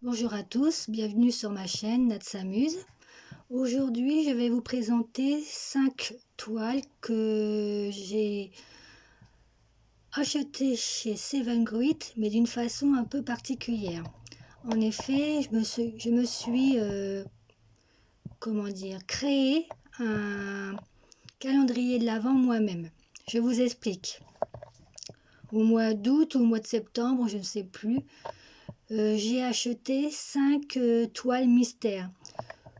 Bonjour à tous, bienvenue sur ma chaîne Nat s'amuse. Aujourd'hui, je vais vous présenter 5 toiles que j'ai achetées chez Seven Grit, mais d'une façon un peu particulière. En effet, je me suis créé un calendrier de l'Avent moi-même. Je vous explique. Au mois d'août ou au mois de septembre, je ne sais plus, j'ai acheté 5 toiles mystères.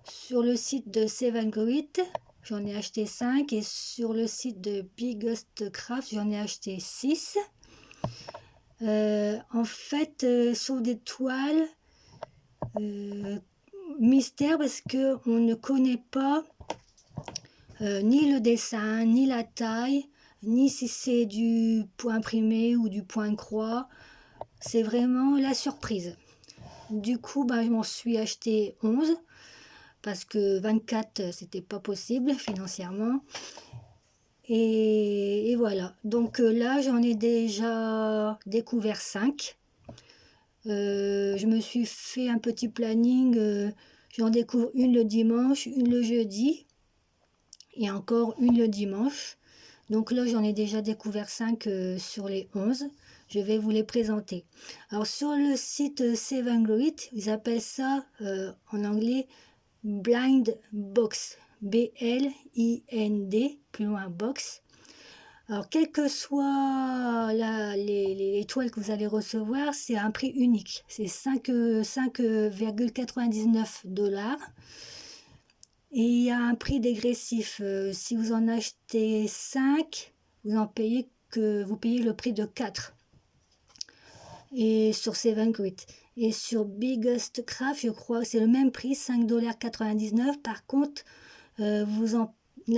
Sur le site de Seven Grit, j'en ai acheté 5 et sur le site de Biggest Craft, j'en ai acheté 6. En fait, sont des toiles mystères parce qu'on ne connaît pas ni le dessin, ni la taille, ni si c'est du point imprimé ou du point croix. C'est vraiment la surprise. Du coup, je m'en suis acheté 11 parce que 24, c'était pas possible financièrement. Et voilà. Donc là, j'en ai déjà découvert 5. Je me suis fait un petit planning. J'en découvre une le dimanche, une le jeudi et encore une le dimanche. Donc là, j'en ai déjà découvert 5 sur les 11. Je vais vous les présenter. Alors sur le site Seven Grit, ils appellent ça en anglais Blind Box. B-L-I-N-D, plus loin box. Alors, quelle que soit les toiles que vous allez recevoir, c'est un prix unique. C'est 5,99 $. Et il y a un prix dégressif. Si vous en achetez 5, vous payez le prix de 4. Et sur Seven Grit. Et sur Biggest Craft, je crois que c'est le même prix, 5,99 $. Par contre, vous en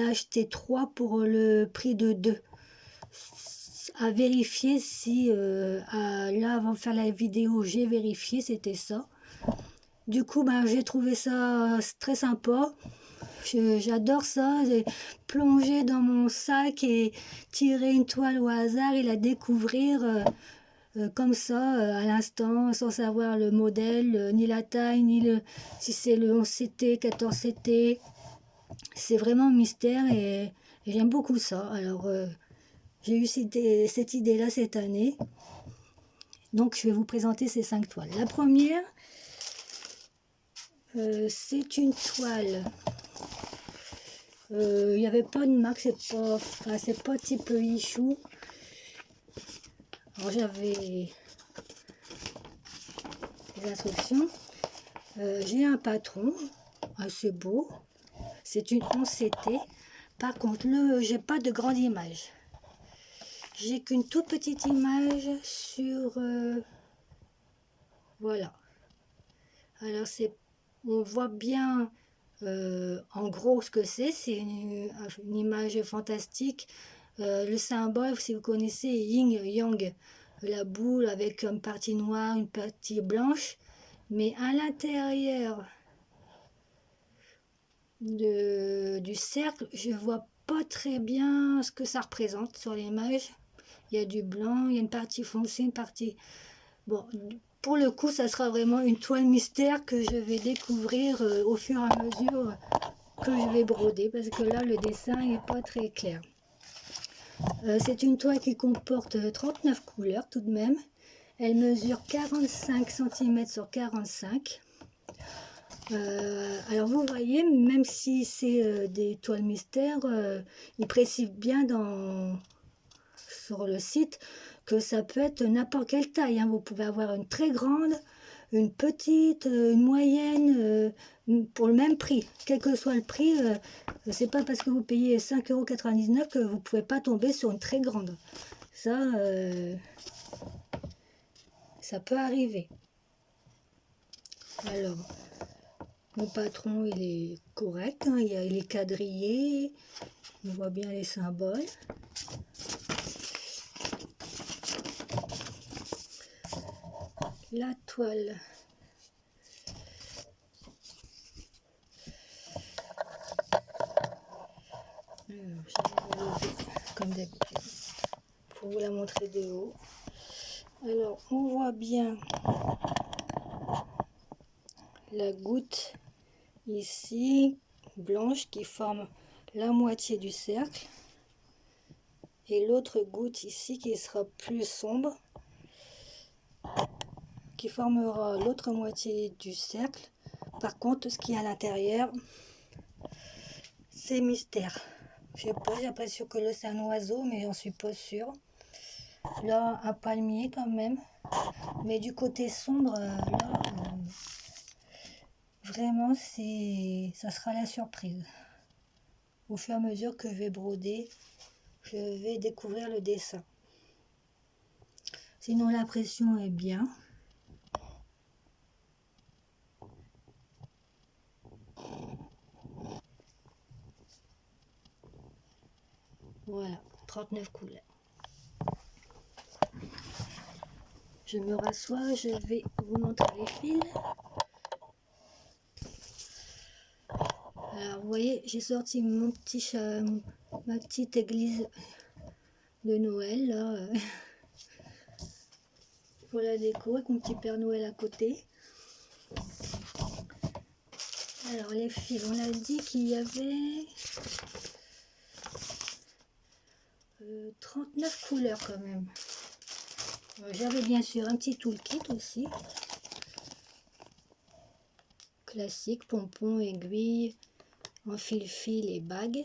achetez 3 pour le prix de 2. À vérifier si là avant de faire la vidéo j'ai vérifié, c'était ça. Du coup j'ai trouvé ça très sympa. J'adore ça, plonger dans mon sac et tirer une toile au hasard et la découvrir comme ça à l'instant, sans savoir le modèle, ni la taille, si c'est le 11CT, 14CT. C'est vraiment mystère et j'aime beaucoup ça. Alors j'ai eu cette idée-là cette année. Donc je vais vous présenter ces 5 toiles. La première, c'est une toile. Il n'y avait pas de marque, c'est pas type Ichou. Alors j'avais les instructions. J'ai un patron assez beau. C'est une 11CT. Par contre, j'ai pas de grande image. J'ai qu'une toute petite image sur... voilà. Alors on voit bien en gros ce que c'est. C'est une image fantastique. Le symbole, si vous connaissez, Yin Yang, la boule avec une partie noire, une partie blanche. Mais à l'intérieur du cercle, je vois pas très bien ce que ça représente sur l'image. Il y a du blanc, il y a une partie foncée, une partie... Bon, pour le coup, ça sera vraiment une toile mystère que je vais découvrir au fur et à mesure que je vais broder, parce que là, le dessin n'est pas très clair. C'est une toile qui comporte 39 couleurs tout de même. Elle mesure 45 cm sur 45. Alors vous voyez, même si c'est des toiles mystères, ils précisent bien sur le site que ça peut être n'importe quelle taille. Vous pouvez avoir une très grande, une petite, une moyenne, pour le même prix. Quel que soit le prix, c'est pas parce que vous payez 5,99 € que vous pouvez pas tomber sur une très grande. Ça peut arriver. Alors, mon patron, il est correct, il est quadrillé, on voit bien les symboles. La toile. Alors, je vais lever comme d'habitude pour vous la montrer de haut. Alors, on voit bien la goutte ici blanche qui forme la moitié du cercle et l'autre goutte ici qui sera plus sombre qui formera l'autre moitié du cercle. Par contre, ce qui est à l'intérieur, c'est mystère. Je sais pas, j'ai l'impression que là c'est un oiseau, mais j'en suis pas sûre. Là, un palmier quand même. Mais du côté sombre, là, vraiment, ça sera la surprise. Au fur et à mesure que je vais broder, je vais découvrir le dessin. Sinon, l'impression est bien. Voilà, 39 couleurs. Je me rassois, je vais vous montrer les fils. Alors, vous voyez, j'ai sorti ma petite église de Noël, là, pour la déco, avec mon petit Père Noël à côté. Alors, les fils, on a dit qu'il y avait 39 couleurs quand même. J'avais bien sûr un petit toolkit aussi. Classique, pompons, aiguilles, enfile-fil et bagues.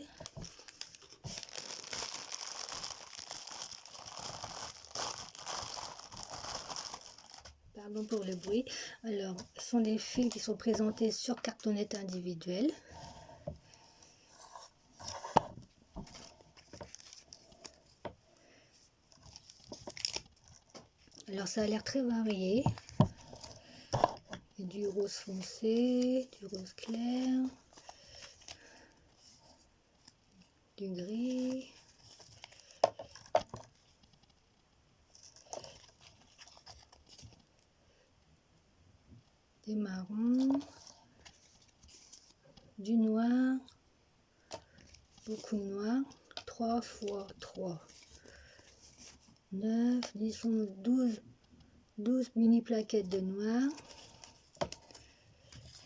Pardon pour le bruit. Alors, ce sont des fils qui sont présentés sur cartonnette individuelle. Alors, ça a l'air très varié. Il y a du rose foncé, du rose clair, du gris. Des marrons, du noir, beaucoup de noir, 3 fois 3, 9, 10, 11, 12 mini plaquettes de noir,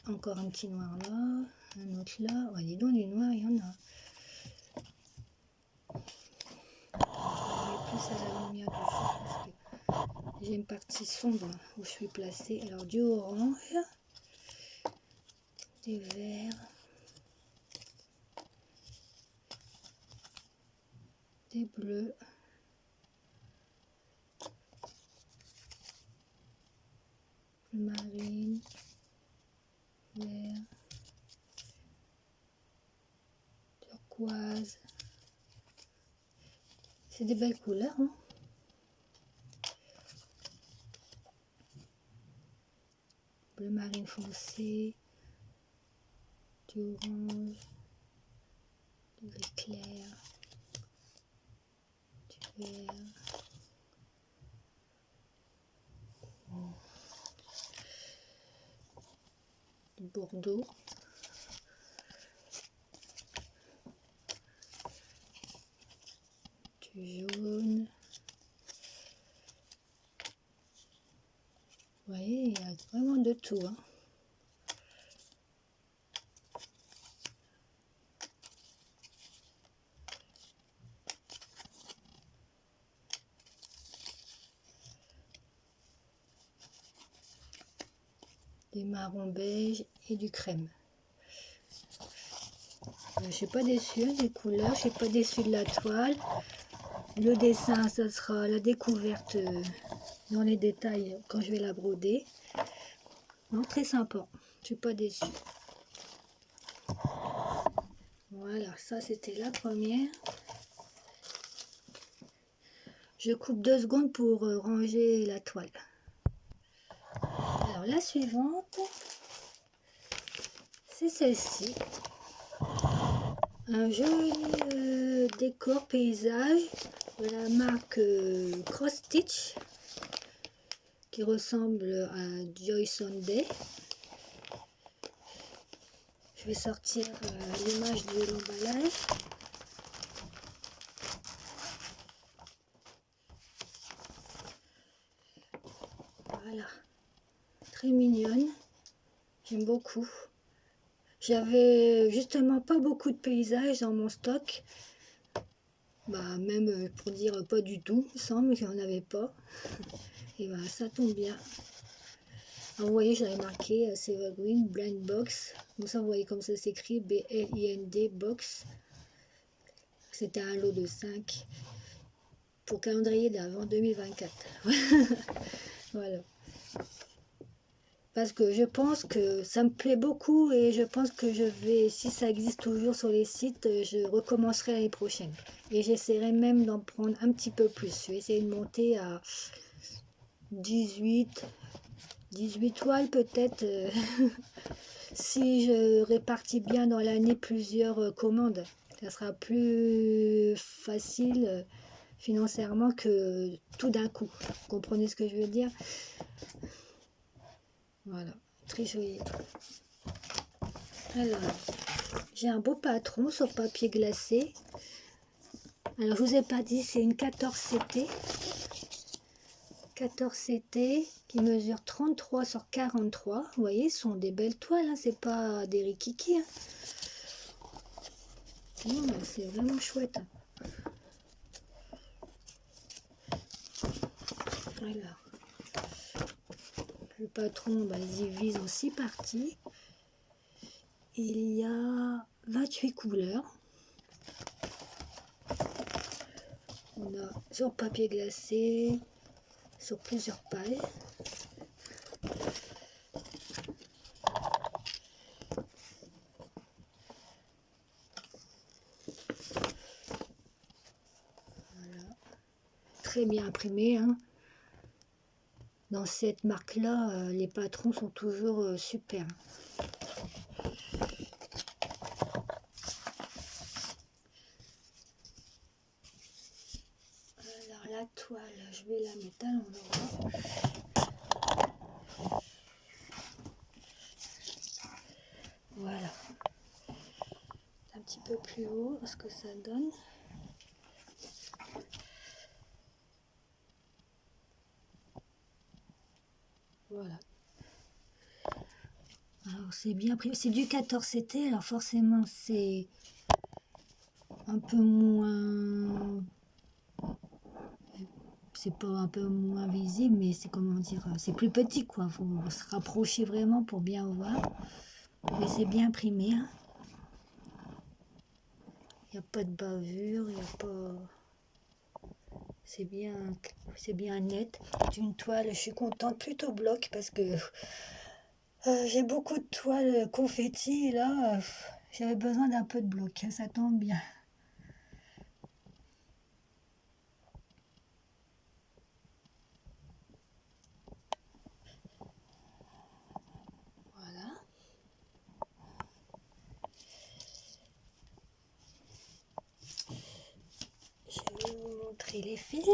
encore un petit noir là, un autre là, oh, dis donc du noir il y en a. Je vais plus à la lumière du jour parce que j'ai une partie sombre où je suis placée. Alors du orange, des verts, des bleus, bleu marine, vert, turquoise. C'est des belles couleurs, hein. Bleu marine foncé, du orange, du gris clair, du vert. Du bordeaux, du jaune. Vous voyez, il y a vraiment de tout, hein. Des marrons beige et du crème. Je suis pas déçue des couleurs, je suis pas déçue de la toile. Le dessin, ça sera la découverte dans les détails quand je vais la broder. Non, très sympa, je suis pas déçue. Voilà, ça c'était la première. Je coupe 2 secondes pour ranger la toile. Alors la suivante, c'est celle-ci. Un joli décor paysage de la marque Cross Stitch qui ressemble à Joy Sunday. Je vais sortir l'image de l'emballage. Voilà, très mignonne. J'aime beaucoup. J'avais justement pas beaucoup de paysages dans mon stock. Bah, même pour dire pas du tout, il me semble qu'il n'y en avait pas. Et bah, ça tombe bien. Alors, vous voyez, j'avais marqué Evergreen Blind Box. Comme ça, vous voyez comme ça s'écrit B-L-I-N-D Box. C'était un lot de 5 pour calendrier d'avant 2024. Voilà. Parce que je pense que ça me plaît beaucoup et je pense que je vais, si ça existe toujours sur les sites, je recommencerai l'année prochaine. Et j'essaierai même d'en prendre un petit peu plus. Je vais essayer de monter à 18 toiles peut-être. Si je répartis bien dans l'année plusieurs commandes, ça sera plus facile financièrement que tout d'un coup. Vous comprenez ce que je veux dire? Voilà, très joli. Alors, j'ai un beau patron sur papier glacé. Alors, je vous ai pas dit, c'est une 14CT. 14CT qui mesure 33 sur 43. Vous voyez, ce sont des belles toiles, hein, c'est pas des rikiki. Hein. Non, c'est vraiment chouette. Alors, le patron, bah, il divise en 6 parties. Il y a 28 couleurs. On a sur papier glacé, sur plusieurs pages. Voilà. Très bien imprimé. Hein. Dans cette marque-là, les patrons sont toujours super. Alors la toile, je vais la mettre à l'endroit. Voilà. Un petit peu plus haut, ce que ça donne. Voilà. Alors c'est bien pris. C'est du 14CT, alors forcément c'est un peu moins... C'est pas un peu moins visible, mais c'est comment dire, c'est plus petit quoi. Faut se rapprocher vraiment pour bien voir. Mais c'est bien imprimé. Hein. Il n'y a pas de bavure, il n'y a pas... C'est bien net. C'est une toile, je suis contente, plutôt bloc parce que j'ai beaucoup de toiles confetti et là, j'avais besoin d'un peu de bloc, ça tombe bien. Voilà. Je vais vous montrer les fils.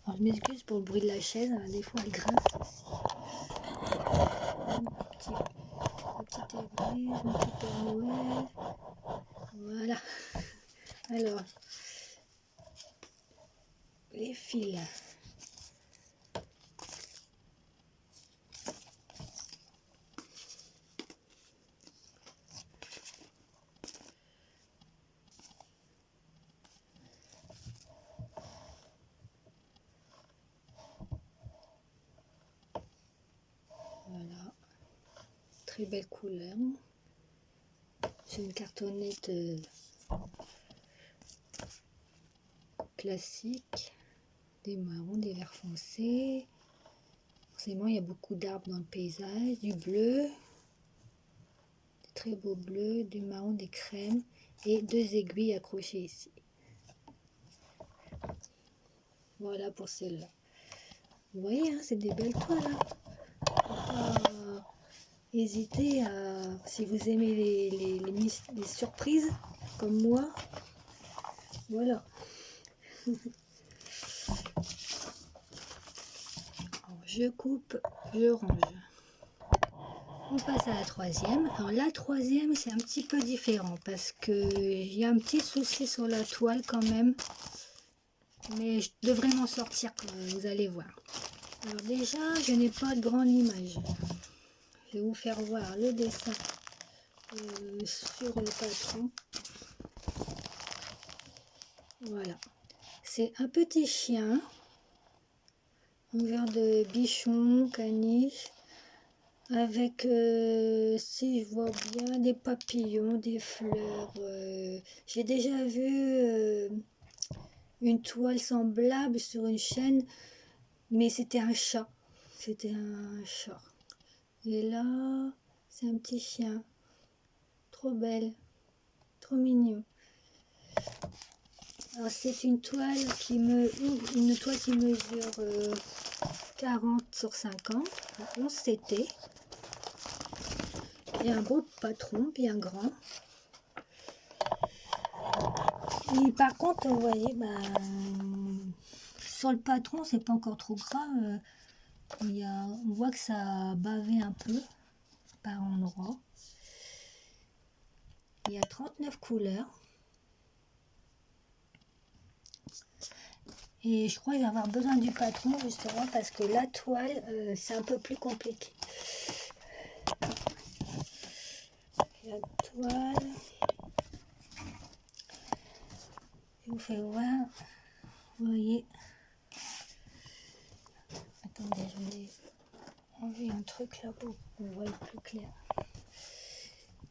Alors, je m'excuse pour le bruit de la chaise, hein, des fois elle grince aussi. Une petite église, un petit Père Noël. Voilà. Alors, les fils. Voilà. Très belle couleur. C'est une cartonnette classique. Des marrons, des verts foncés. Forcément, il y a beaucoup d'arbres dans le paysage. Du bleu. Des très beaux bleus. Du marron, des crèmes. Et 2 aiguilles accrochées ici. Voilà pour celle-là. Vous voyez, hein, c'est des belles toiles. Hein. Hésitez à, si vous aimez les surprises, comme moi. Voilà. Alors, je coupe, je range. On passe à la troisième. Alors la troisième, c'est un petit peu différent parce que il y a un petit souci sur la toile quand même. Mais je devrais m'en sortir, vous allez voir. Alors déjà, je n'ai pas de grande image. vais vous faire voir le dessin sur le patron. Voilà, c'est un petit chien, un genre de bichon, caniche, avec, si je vois bien, des papillons, des fleurs. J'ai déjà vu une toile semblable sur une chaîne, mais c'était un chat. C'était un chat. Et là, c'est un petit chien. Trop belle, trop mignon. Alors c'est une toile qui mesure 40 sur 50, 11 CT. Et un beau patron, bien grand. Et par contre, vous voyez, sur le patron, c'est pas encore trop gras. On voit que ça a bavé un peu par endroits. Il y a 39 couleurs. Et je crois que je vais avoir besoin du patron justement parce que la toile, c'est un peu plus compliqué. La toile, je vous fais voir, vous voyez. Attendez, je vais enlever un truc là pour qu'on voit plus clair.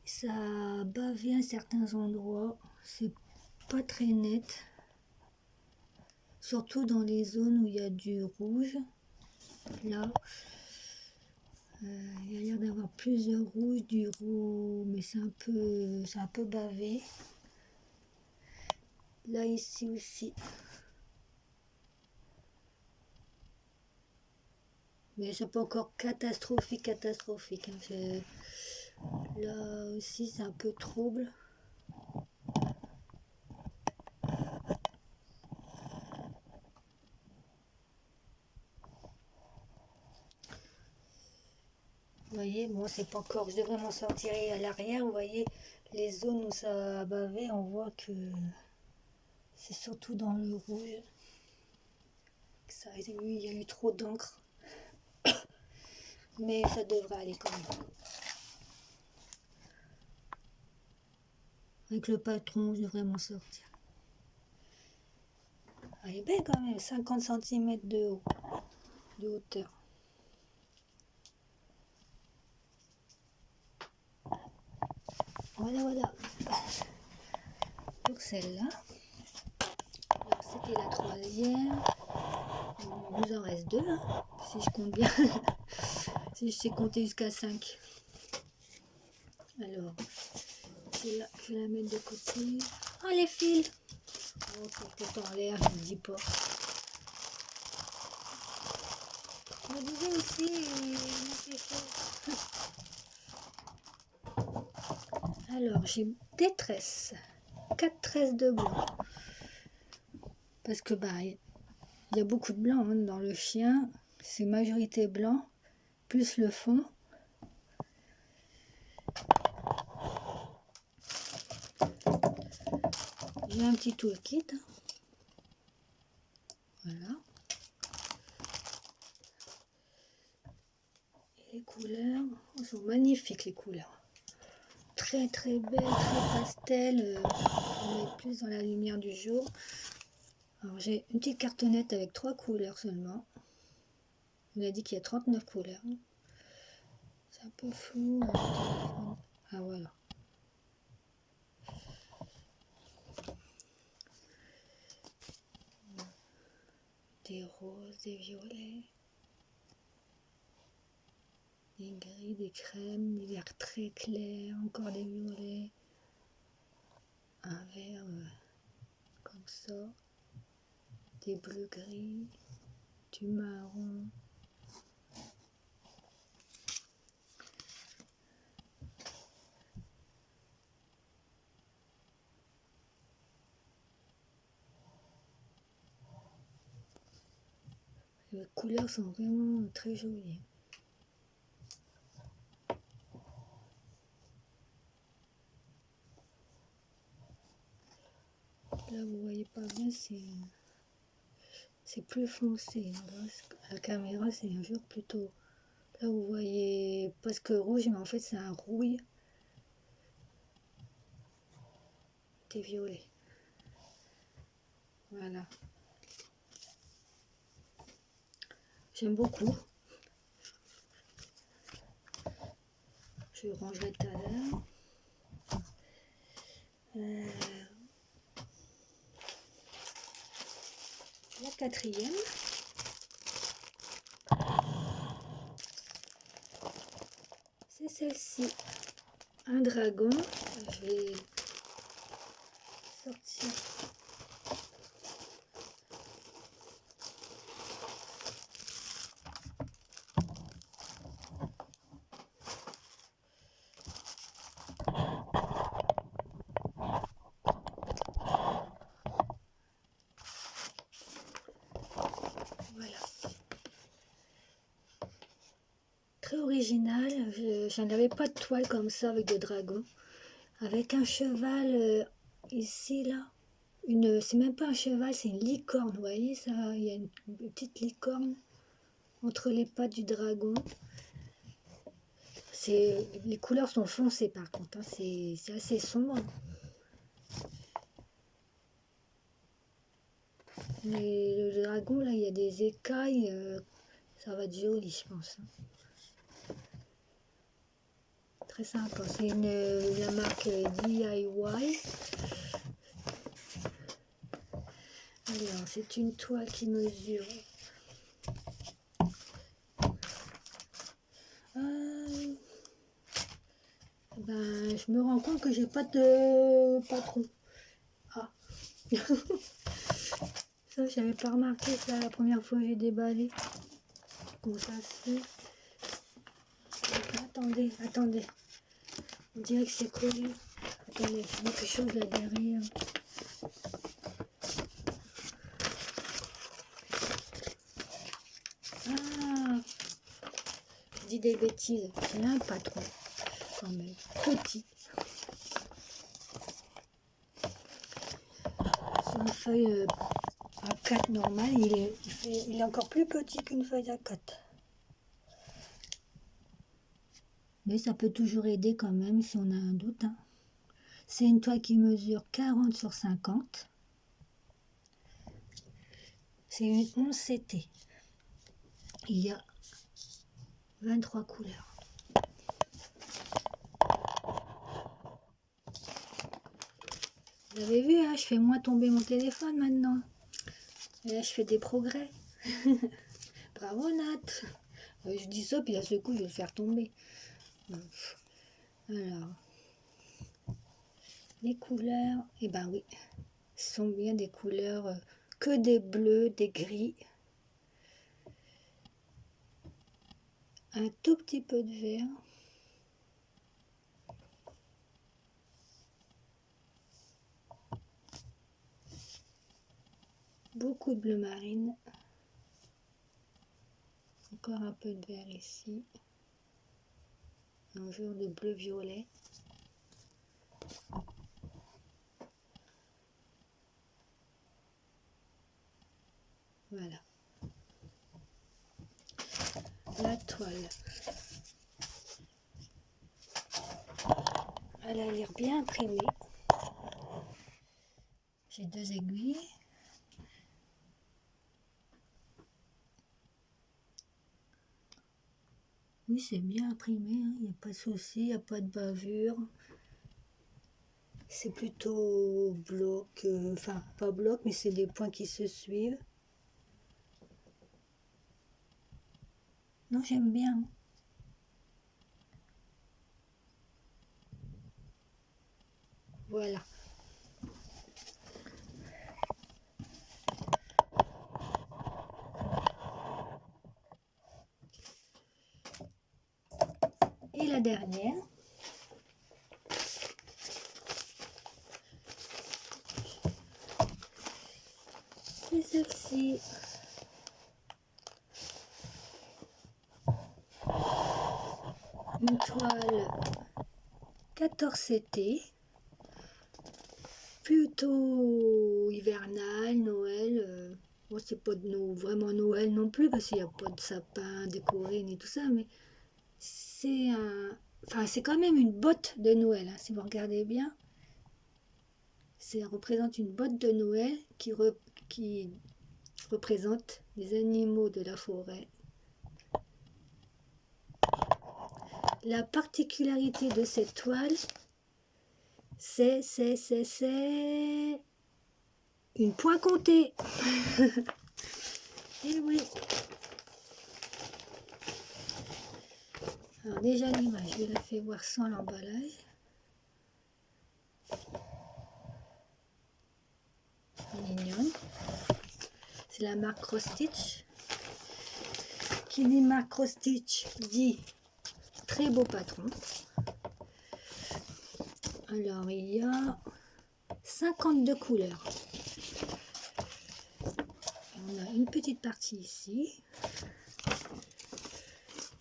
Ça a bavé à certains endroits, c'est pas très net. Surtout dans les zones où il y a du rouge. Là, il y a l'air d'avoir plusieurs rouges, du rouge, mais c'est un peu bavé. Là, ici aussi. Mais c'est pas encore catastrophique. Hein. Là aussi, c'est un peu trouble. Vous voyez, bon, c'est pas encore, je devrais m'en sortir à l'arrière. Vous voyez, les zones où ça a bavé, on voit que c'est surtout dans le rouge. Il y a eu trop d'encre. Mais ça devrait aller quand même. Avec le patron, je devrais m'en sortir. Elle est belle quand même, 50 cm de haut, de hauteur. Voilà. Donc celle-là, c'était la troisième. Il nous en reste deux, hein, si je compte bien. Si je sais compter jusqu'à 5. Alors, celle-là, je vais la mettre de côté. Oh, les fils! Oh, c'est peut-être en l'air, je ne dis pas. Je disais aussi, alors, j'ai des tresses. 4 tresses de blanc. Parce que, il y a beaucoup de blanc hein, dans le chien. C'est majorité blanc, plus le fond. J'ai un petit toolkit. Voilà. Et les couleurs, elles sont magnifiques les couleurs. Très très belles, très pastel. On est plus dans la lumière du jour. Alors j'ai une petite cartonnette avec 3 couleurs seulement. On a dit qu'il y a 39 couleurs. C'est un peu flou. Ah voilà. Des roses, des violets, des gris, des crèmes, des verts très clairs, encore des violets, un vert comme ça, des bleus gris, du marron. Les couleurs sont vraiment très jolies. Là, vous voyez pas bien, c'est plus foncé. À la caméra, c'est un jour plutôt. Là, vous voyez presque rouge, mais en fait c'est un rouille. Thé violet. Voilà. J'aime beaucoup. Je rangerai tout à l'heure. La quatrième. C'est celle-ci. Un dragon. Je vais sortir. Voilà. Très original. J'en avais pas de toile comme ça avec des dragons. Avec un cheval ici, là. C'est même pas un cheval, c'est une licorne. Vous voyez ça? Il y a une petite licorne entre les pattes du dragon. Les couleurs sont foncées par contre. Hein. C'est assez sombre. Mais le dragon, là, il y a des écailles. Ça va être joli, je pense. Très sympa. C'est la marque DIY. Alors, c'est une toile qui mesure. Je me rends compte que j'ai pas de patron. Ah. Ça, j'avais pas remarqué ça la première fois que j'ai déballé. Comment ça se fait? Attendez. On dirait que c'est collé. Attendez, il y a quelque chose là derrière. Ah, je dis des bêtises. J'ai un patron, quand même. Petit. C'est une feuille A4 normale. Il est encore plus petit qu'une feuille A4. Mais ça peut toujours aider quand même si on a un doute. Hein. C'est une toile qui mesure 40 sur 50. C'est une 11 CT. Il y a 23 couleurs. Vous avez vu, hein, je fais moins tomber mon téléphone maintenant. Et là, je fais des progrès. Bravo Nat. Je dis ça, puis à ce coup, je vais le faire tomber. Alors, les couleurs, eh ben oui, ce sont bien des couleurs que des bleus, des gris. Un tout petit peu de vert. Beaucoup de bleu marine. Encore un peu de vert ici. Un jour de bleu violet. Voilà. La toile. Elle a l'air bien imprimée. J'ai 2 aiguilles. Oui, c'est bien imprimé, hein. Il n'y a pas de souci, il n'y a pas de bavure. C'est plutôt bloc, enfin pas bloc, mais c'est des points qui se suivent. Non, j'aime bien. Voilà. Et la dernière. C'est celle-ci. Une toile 14 CT. Plutôt hivernal, Noël. Bon, c'est pas vraiment Noël non plus, parce qu'il n'y a pas de sapin décoré ni tout ça, mais c'est enfin, c'est quand même une botte de Noël, hein, si vous regardez bien. Ça représente une botte de Noël qui représente des animaux de la forêt. La particularité de cette toile, c'est une pointe comptée. Et oui. Alors déjà l'image, je vous la fais voir sans l'emballage. Mignonne. C'est la marque Cross-Stitch. Qui dit marque Cross-Stitch dit très beau patron. Alors il y a 52 couleurs. On a une petite partie ici,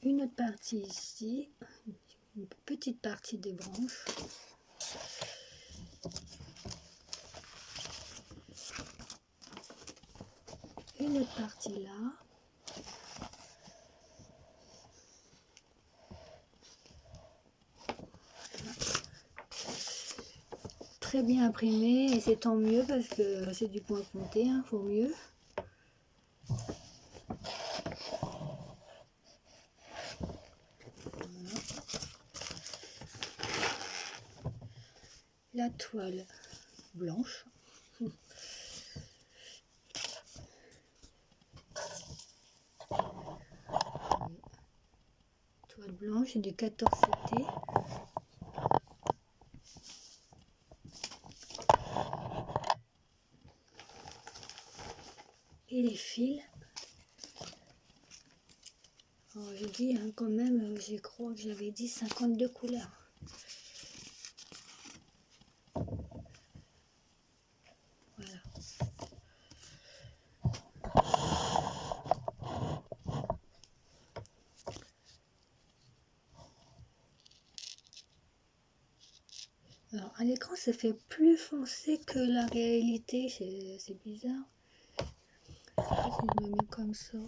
une autre partie ici, une petite partie des branches. Une autre partie là. Très bien imprimé et c'est tant mieux parce que c'est du point compté, hein, faut mieux. Voilà. La toile blanche. Toile blanche du 14 CT. Et les fils. J'ai dit hein, quand même, je crois que j'avais dit 52 couleurs. Voilà. Alors à l'écran ça fait plus foncé que la réalité, c'est bizarre. Je sais pas si je me mets comme ça.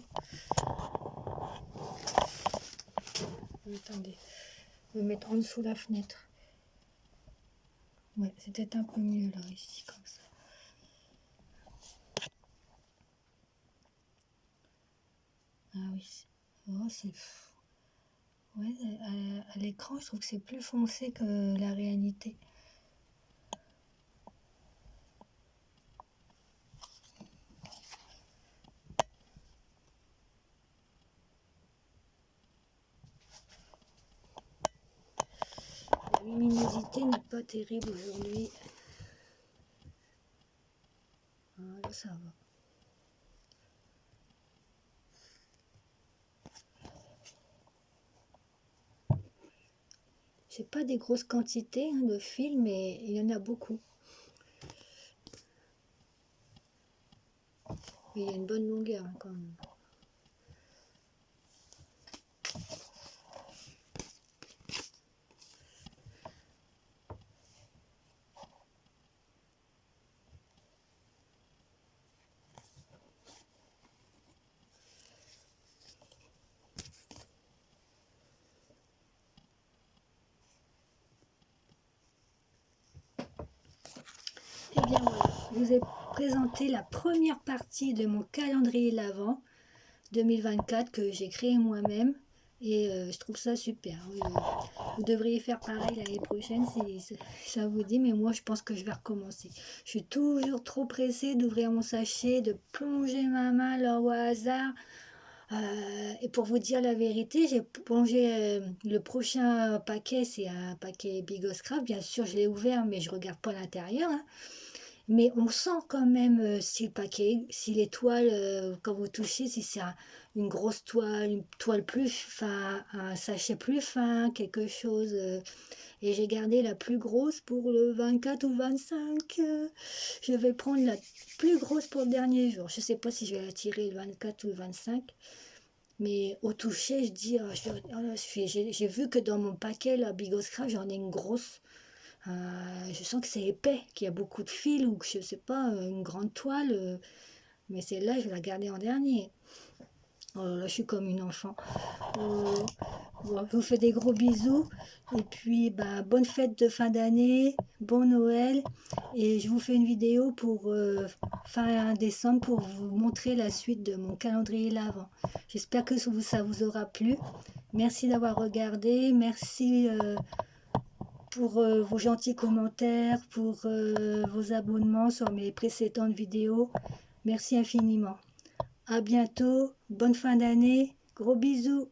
Attendez, je vais me mettre en dessous la fenêtre. Ouais, c'est peut-être un peu mieux là, ici, comme ça. Ah oui, oh, c'est... Ouais, à l'écran, je trouve que c'est plus foncé que la réalité. La luminosité n'est pas terrible aujourd'hui. Voilà, ça va. C'est pas des grosses quantités hein, de fils, mais il y en a beaucoup. Et il y a une bonne longueur hein, quand même. Et bien voilà, je vous ai présenté la première partie de mon calendrier l'Avent 2024 que j'ai créé moi-même et je trouve ça super. Vous devriez faire pareil l'année prochaine si ça vous dit, mais moi je pense que je vais recommencer. Je suis toujours trop pressée d'ouvrir mon sachet, de plonger ma main là au hasard. Et pour vous dire la vérité, j'ai plongé le prochain paquet, c'est un paquet Bigos Craft. Bien sûr, je l'ai ouvert, mais je regarde pas l'intérieur. Hein. Mais on sent quand même si le paquet, si les toiles, quand vous touchez, si c'est une grosse toile, une toile plus fin, un sachet plus fin, quelque chose. Et j'ai gardé la plus grosse pour le 24 ou 25. Je vais prendre la plus grosse pour le dernier jour. Je ne sais pas si je vais la tirer le 24 ou le 25. Mais au toucher, je dis, j'ai vu que dans mon paquet, la Bigos Craft, j'en ai une grosse. Je sens que c'est épais, qu'il y a beaucoup de fils ou que je sais pas, une grande toile. Mais celle-là, je vais la garder en dernier. Oh là là, je suis comme une enfant. Bon, je vous fais des gros bisous. Et puis, bah, bonne fête de fin d'année, bon Noël. Et je vous fais une vidéo pour fin décembre pour vous montrer la suite de mon calendrier l'Avent. J'espère que ça vous aura plu. Merci d'avoir regardé. Merci pour vos gentils commentaires, pour vos abonnements sur mes précédentes vidéos. Merci infiniment. À bientôt. Bonne fin d'année. Gros bisous.